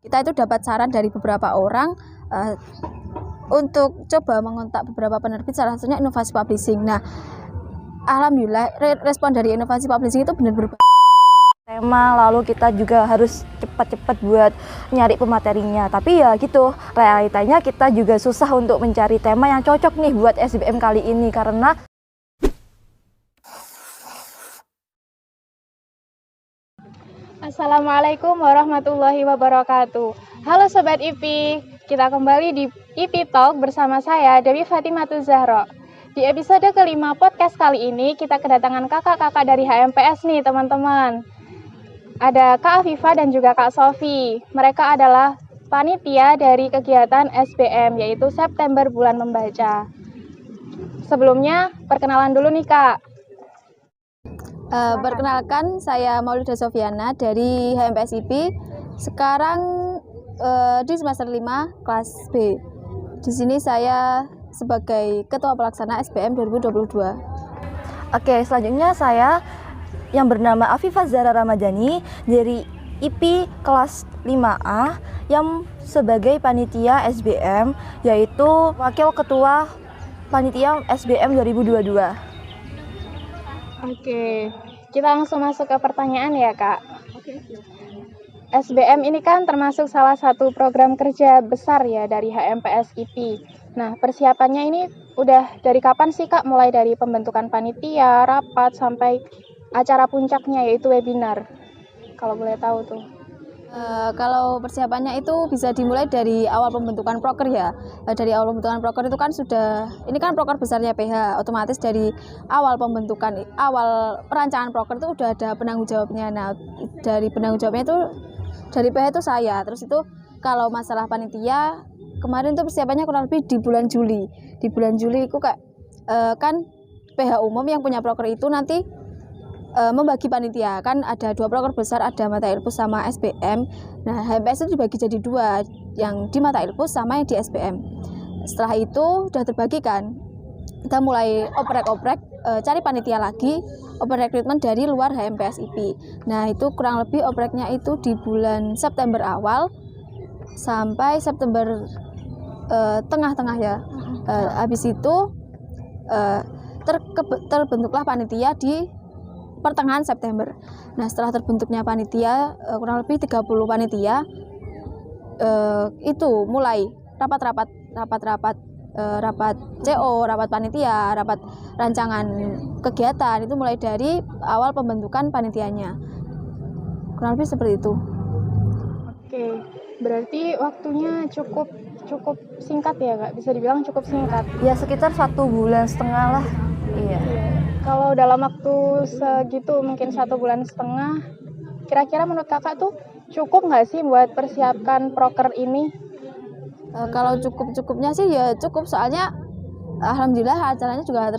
Kita itu dapat saran dari beberapa orang untuk coba mengontak beberapa penerbit, salah satunya Inovasi Publishing. Nah, alhamdulillah respon dari Inovasi Publishing itu benar-benar tema, lalu kita juga harus cepat-cepat buat nyari pematerinya. Tapi ya gitu, realitanya kita juga susah untuk mencari tema yang cocok nih buat SBM kali ini karena Assalamualaikum warahmatullahi wabarakatuh. Halo Sobat IP, kita kembali di IP Talk bersama saya Dewi Fatimatul Zahra. Di episode kelima podcast kali ini kita kedatangan kakak-kakak dari HMPS nih teman-teman. Ada Kak Afifa dan juga Kak Sofi. Mereka adalah panitia dari kegiatan SBM yaitu September Bulan Membaca. Sebelumnya perkenalan dulu nih Kak. Perkenalkan, saya Maulida Sofiana dari HMPS IP. Sekarang di semester 5 kelas B. Di sini saya sebagai Ketua Pelaksana SBM 2022. Oke, selanjutnya saya yang bernama Afifa Zahra Ramadhani dari IP kelas 5A yang sebagai panitia SBM, yaitu Wakil Ketua Panitia SBM 2022. Oke, kita langsung masuk ke pertanyaan ya Kak. SBM ini kan termasuk salah satu program kerja besar ya dari HMPS IP. Nah, persiapannya ini udah dari kapan sih Kak? Mulai dari pembentukan panitia, rapat, sampai acara puncaknya yaitu webinar. Kalau boleh tahu tuh. Kalau persiapannya itu bisa dimulai dari awal pembentukan proker ya. Dari awal pembentukan proker itu kan sudah, ini kan proker besarnya PH, otomatis dari awal pembentukan, awal perancangan proker itu udah ada penanggung jawabnya. Nah, dari penanggung jawabnya itu dari PH itu saya. Terus itu kalau masalah panitia, kemarin tuh persiapannya kurang lebih di bulan Juli. Di bulan Juli itu kayak kan PH umum yang punya proker itu nanti membagi panitia, kan ada dua proker besar, ada Mata Ilpus sama SBM. Nah, HMPS itu dibagi jadi dua, yang di Mata Ilpus sama yang di SBM. Setelah itu udah terbagi kan, kita mulai oprek-oprek, cari panitia lagi, open recruitment dari luar HMPS IP. Nah, itu kurang lebih opreknya itu di bulan September awal sampai September tengah-tengah ya. Habis itu terbentuklah panitia di pertengahan September. Nah, setelah terbentuknya panitia, kurang lebih 30 panitia, itu mulai rapat CO, rapat panitia, rapat rancangan kegiatan, itu mulai dari awal pembentukan panitianya. Kurang lebih seperti itu. Oke, berarti waktunya cukup singkat ya Kak? Bisa dibilang cukup singkat. Ya sekitar 1,5 bulan lah. Iya. Kalau dalam waktu segitu mungkin 1,5 bulan, kira-kira menurut kakak tuh cukup nggak sih buat persiapkan proker ini? Kalau cukup-cukupnya sih ya cukup, soalnya alhamdulillah acaranya juga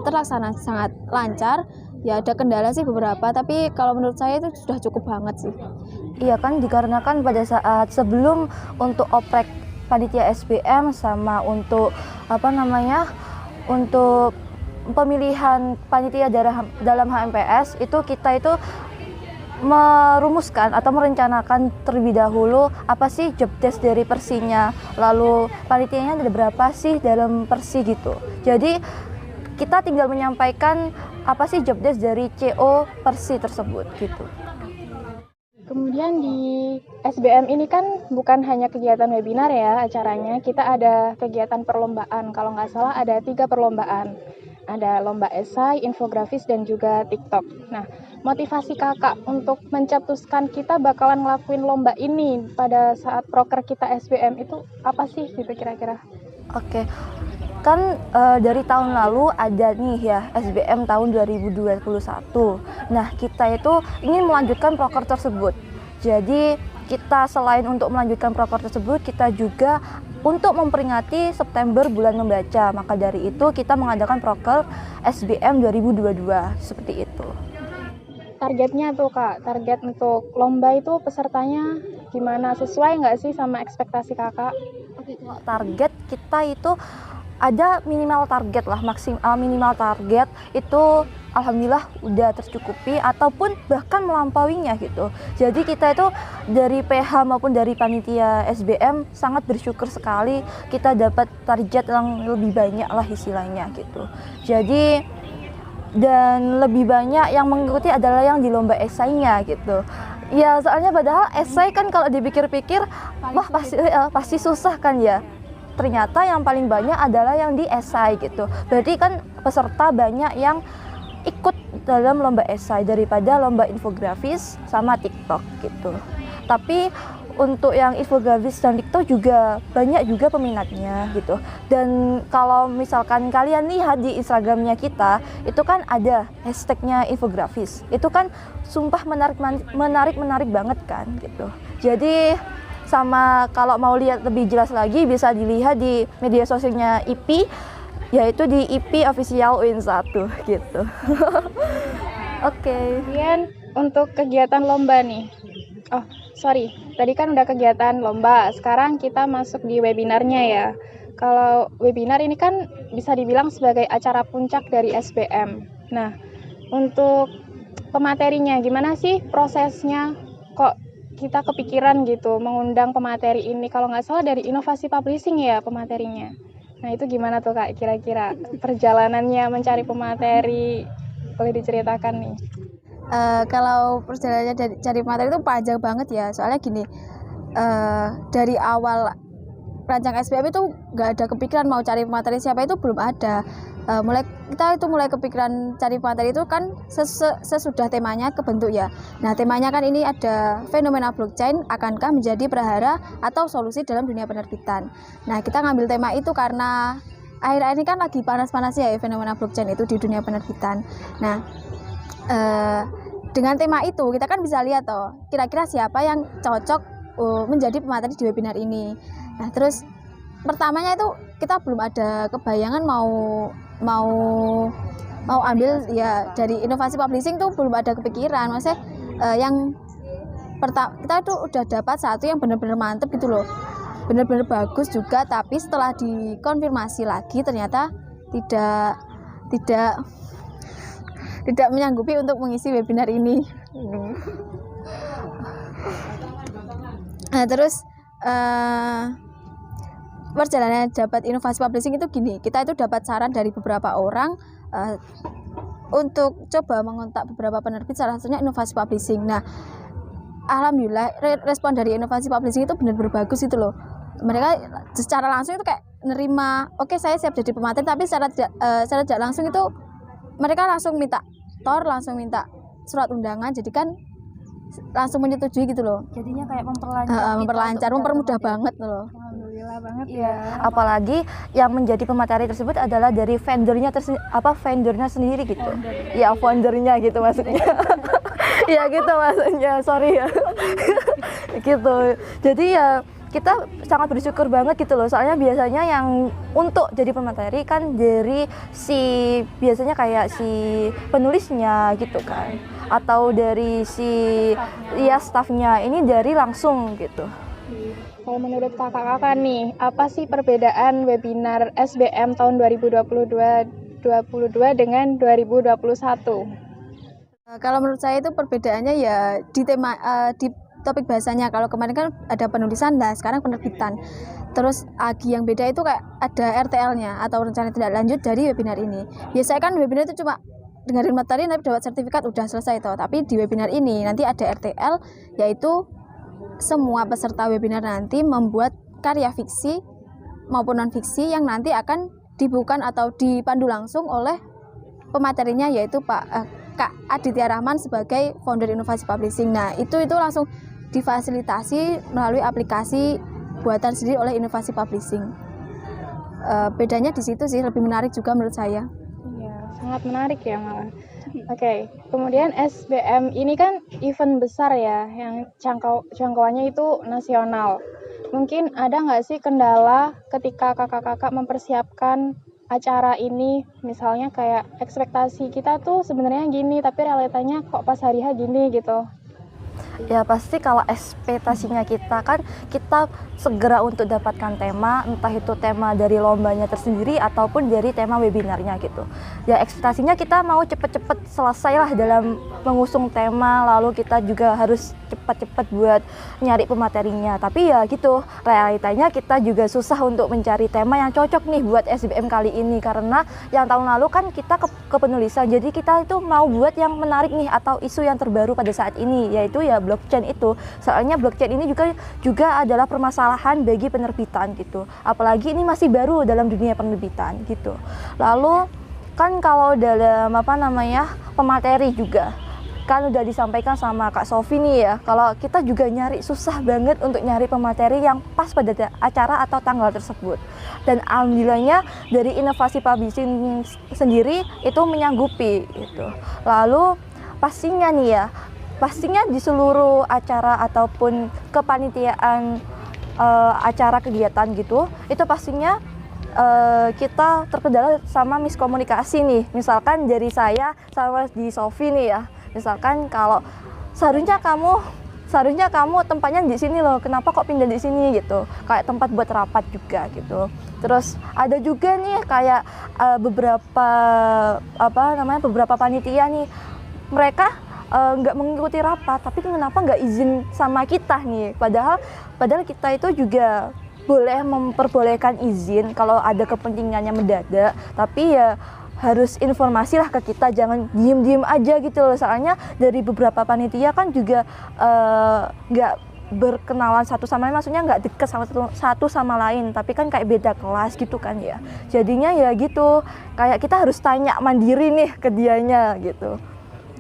terlaksana sangat lancar. Ya ada kendala sih beberapa, tapi kalau menurut saya itu sudah cukup banget sih. Iya kan, dikarenakan pada saat sebelum untuk oprek panitia SBM sama untuk untuk pemilihan panitia dalam HMPS itu kita itu merumuskan atau merencanakan terlebih dahulu apa sih job desk dari persinya, lalu panitianya ada berapa sih dalam persi gitu. Jadi kita tinggal menyampaikan apa sih job desk dari CO persi tersebut gitu. Kemudian di SBM ini kan bukan hanya kegiatan webinar ya acaranya, kita ada kegiatan perlombaan. Kalau nggak salah ada 3 perlombaan. Ada lomba esai, infografis, dan juga TikTok. Nah, motivasi kakak untuk mencetuskan kita bakalan ngelakuin lomba ini pada saat proker kita SBM itu apa sih gitu kira-kira? Oke, kan dari tahun lalu ada nih ya SBM tahun 2021. Nah, kita itu ingin melanjutkan proker tersebut. Jadi kita selain untuk melanjutkan proker tersebut, kita juga untuk memperingati September Bulan Membaca. Maka dari itu kita mengadakan proker SBM 2022 seperti itu. Targetnya tuh Kak, target untuk lomba itu pesertanya gimana? Sesuai nggak sih sama ekspektasi kakak? Target kita itu ada minimal target lah, maksimal minimal target itu alhamdulillah udah tercukupi ataupun bahkan melampauinya gitu. Jadi kita itu dari PH maupun dari panitia SBM sangat bersyukur sekali kita dapat target yang lebih banyak lah istilahnya gitu. Jadi dan lebih banyak yang mengikuti adalah yang di lomba esainya gitu. Ya soalnya padahal esai kan kalau dipikir-pikir wah pasti susah kan ya. Ternyata yang paling banyak adalah yang di esai gitu. Berarti kan peserta banyak yang ikut dalam lomba esai daripada lomba infografis sama TikTok gitu. Tapi untuk yang infografis dan TikTok juga banyak juga peminatnya gitu. Dan kalau misalkan kalian lihat di Instagramnya kita, itu kan ada hashtagnya infografis. Itu kan sumpah menarik banget kan gitu. Jadi sama kalau mau lihat lebih jelas lagi bisa dilihat di media sosialnya IP, yaitu di IP Official UIN1 gitu. Oke. Kemudian untuk kegiatan lomba nih. Oh, sorry. Tadi kan udah kegiatan lomba. Sekarang kita masuk di webinarnya ya. Kalau webinar ini kan bisa dibilang sebagai acara puncak dari SBM. Nah, untuk pematerinya gimana sih prosesnya? Kok kita kepikiran gitu mengundang pemateri ini? Kalau nggak salah dari Inovasi Publishing ya pematerinya. Nah itu gimana tuh Kak kira-kira perjalanannya mencari pemateri, boleh diceritakan nih? Kalau perjalanannya cari pemateri itu panjang banget ya, soalnya gini, dari awal rancang SBM itu nggak ada kepikiran mau cari pemateri siapa, itu belum ada. Kita mulai kepikiran cari pemateri itu kan sesudah temanya kebentuk ya. Nah temanya kan ini ada fenomena blockchain akankah menjadi prahara atau solusi dalam dunia penerbitan. Nah kita ngambil tema itu karena akhir-akhir ini kan lagi panas-panasnya ya fenomena blockchain itu di dunia penerbitan. Nah dengan tema itu kita kan bisa lihat toh kira-kira siapa yang cocok menjadi pemateri di webinar ini. Nah terus pertamanya itu kita belum ada kebayangan mau ambil ya dari Inovasi Publishing tuh belum ada kepikiran. Maksudnya yang pertama kita tuh udah dapat satu yang benar-benar mantep gitu loh, benar-benar bagus juga, tapi setelah dikonfirmasi lagi ternyata tidak menyanggupi untuk mengisi webinar ini. Nah terus perjalanan dapat Inovasi Publishing itu gini, kita itu dapat saran dari beberapa orang untuk coba mengontak beberapa penerbit, salah satunya Inovasi Publishing. Nah alhamdulillah respon dari Inovasi Publishing itu benar-benar bagus itu loh. Mereka secara langsung itu kayak nerima, oke saya siap jadi pemateri, tapi secara tidak langsung itu mereka langsung minta langsung minta surat undangan, jadi kan langsung menyetujui gitu loh. Jadinya kayak memperlancar, mempermudah banget loh. Alhamdulillah banget ya. Apalagi yang menjadi pemateri tersebut adalah dari vendornya sendiri gitu. Ya foundernya gitu maksudnya. Ya gitu maksudnya, sorry ya. Gitu. Jadi ya kita sangat bersyukur banget gitu loh, soalnya biasanya yang untuk jadi pemateri kan dari biasanya kayak si penulisnya gitu kan, atau dari staffnya, ini dari langsung gitu. Kalau menurut kakak-kakak nih, apa sih perbedaan webinar SBM tahun 2022 dengan 2021? Kalau menurut saya itu perbedaannya ya di tema di topik bahasanya. Kalau kemarin kan ada penulisan, nah sekarang penerbitan. Terus yang beda itu kayak ada RTL-nya atau rencana tindak lanjut dari webinar ini. Biasanya kan webinar itu cuma dengerin materi tapi dapat sertifikat udah selesai toh. Tapi di webinar ini nanti ada RTL, yaitu semua peserta webinar nanti membuat karya fiksi maupun non fiksi yang nanti akan dibukukan atau dipandu langsung oleh pematerinya, yaitu Kak Aditya Rahman sebagai founder Inovasi Publishing. Nah itu langsung difasilitasi melalui aplikasi buatan sendiri oleh Inovasi Publishing. Bedanya di situ sih, lebih menarik juga menurut saya. Iya, sangat menarik ya malah. Oke, kemudian SBM ini kan event besar ya, yang jangkauannya itu nasional. Mungkin ada nggak sih kendala ketika kakak-kakak mempersiapkan acara ini? Misalnya kayak ekspektasi kita tuh sebenarnya gini, tapi realitanya kok pas hari H gini gitu. Ya pasti kalau ekspektasinya kita kan kita segera untuk dapatkan tema, entah itu tema dari lombanya tersendiri ataupun dari tema webinarnya gitu. Ya ekspektasinya kita mau cepet-cepet selesai lah dalam mengusung tema, lalu kita juga harus cepat-cepat buat nyari pematerinya. Tapi ya gitu, realitanya kita juga susah untuk mencari tema yang cocok nih buat SBM kali ini, karena yang tahun lalu kan kita ke penulisan, jadi kita itu mau buat yang menarik nih atau isu yang terbaru pada saat ini, yaitu ya blockchain itu. Soalnya blockchain ini juga adalah permasalahan bagi penerbitan gitu. Apalagi ini masih baru dalam dunia penerbitan gitu. Lalu kan kalau dalam pemateri juga kan udah disampaikan sama Kak Sofi nih ya, kalau kita juga nyari susah banget untuk nyari pemateri yang pas pada acara atau tanggal tersebut. Dan alhamdulillahnya dari inovasi publishing sendiri itu menyanggupi gitu. Lalu pastinya di seluruh acara ataupun kepanitiaan acara kegiatan gitu, itu pastinya kita terkendala sama miskomunikasi nih. Misalkan dari saya sama di Sofi nih ya, misalkan kalau seharusnya kamu tempatnya di sini loh, kenapa kok pindah di sini gitu, kayak tempat buat rapat juga gitu. Terus ada juga nih kayak beberapa panitia nih, mereka nggak mengikuti rapat, tapi kenapa nggak izin sama kita nih, padahal kita itu juga boleh memperbolehkan izin kalau ada kepentingannya mendadak, tapi ya harus informasi lah ke kita, jangan diem aja gitu loh. Soalnya dari beberapa panitia kan juga nggak berkenalan satu sama lain, maksudnya nggak deket sama satu sama lain, tapi kan kayak beda kelas gitu kan ya. Jadinya ya gitu, kayak kita harus tanya mandiri nih ke dianya gitu.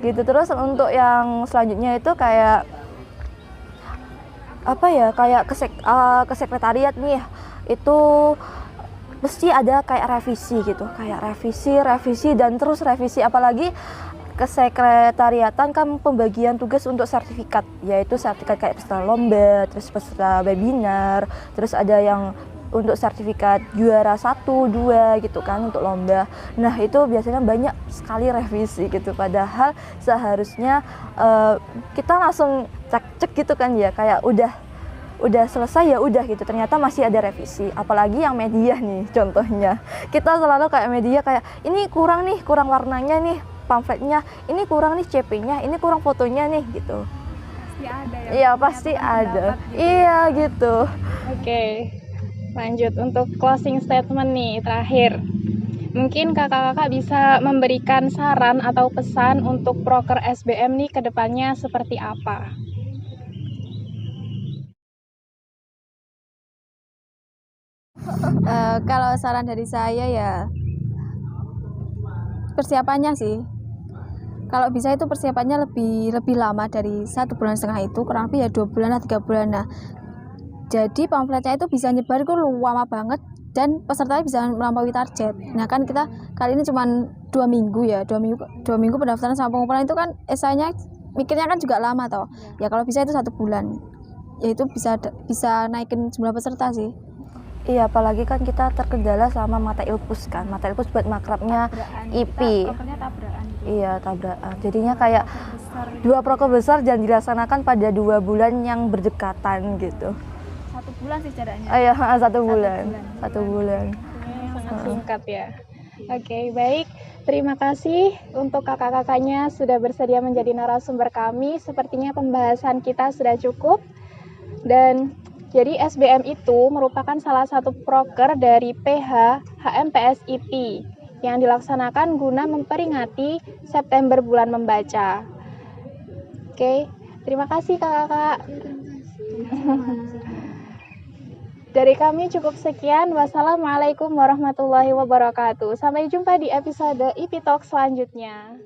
Terus untuk yang selanjutnya itu kayak ke sekretariat nih, itu mesti ada kayak revisi gitu, kayak revisi dan terus revisi. Apalagi kesekretariatan kan pembagian tugas untuk sertifikat, yaitu sertifikat kayak peserta lomba, terus peserta webinar, terus ada yang untuk sertifikat juara 1, 2 gitu kan untuk lomba. Nah itu biasanya banyak sekali revisi gitu, padahal seharusnya kita langsung cek gitu kan ya, kayak udah selesai ya udah gitu, ternyata masih ada revisi. Apalagi yang media nih, contohnya kita selalu kayak media kayak ini kurang warnanya nih pamfletnya, ini kurang nih CP-nya, ini kurang fotonya nih gitu. Pasti ada ya? Iya pasti ada gitu. Iya gitu. Oke, lanjut untuk closing statement nih terakhir. Mungkin kakak-kakak bisa memberikan saran atau pesan untuk proker SBM nih ke depannya seperti apa? Kalau saran dari saya ya persiapannya sih, kalau bisa itu persiapannya lebih lama dari 1,5 bulan itu, kurang lebih ya 2 bulan atau 3 bulan. Nah jadi pamfletnya itu bisa nyebar itu lama banget dan pesertanya bisa melampaui target. Nah kan kita kali ini cuma 2 minggu ya, 2 minggu pendaftaran sama pengumpulan, itu kan esainya mikirnya kan juga lama toh ya. Kalau bisa itu 1 bulan, ya itu bisa naikin jumlah peserta sih. Iya, apalagi kan kita terkendala sama mata ilpus kan, mata ilpus buat makrabnya IP. Iya, tabrakan. Jadinya kayak dua proker besar dan dilaksanakan pada 2 bulan yang berdekatan gitu. 1 bulan sih jaraknya. Iya, 1 bulan. 1 bulan. Sangat singkat ya. Oke, baik. Terima kasih untuk kakak-kakaknya sudah bersedia menjadi narasumber kami. Sepertinya pembahasan kita sudah cukup. Dan jadi SBM itu merupakan salah satu proker dari PH HMPS-IP yang dilaksanakan guna memperingati September Bulan Membaca. Oke, terima kasih kakak-kakak. Dari kami cukup sekian. Wassalamualaikum warahmatullahi wabarakatuh. Sampai jumpa di episode IP Talk selanjutnya.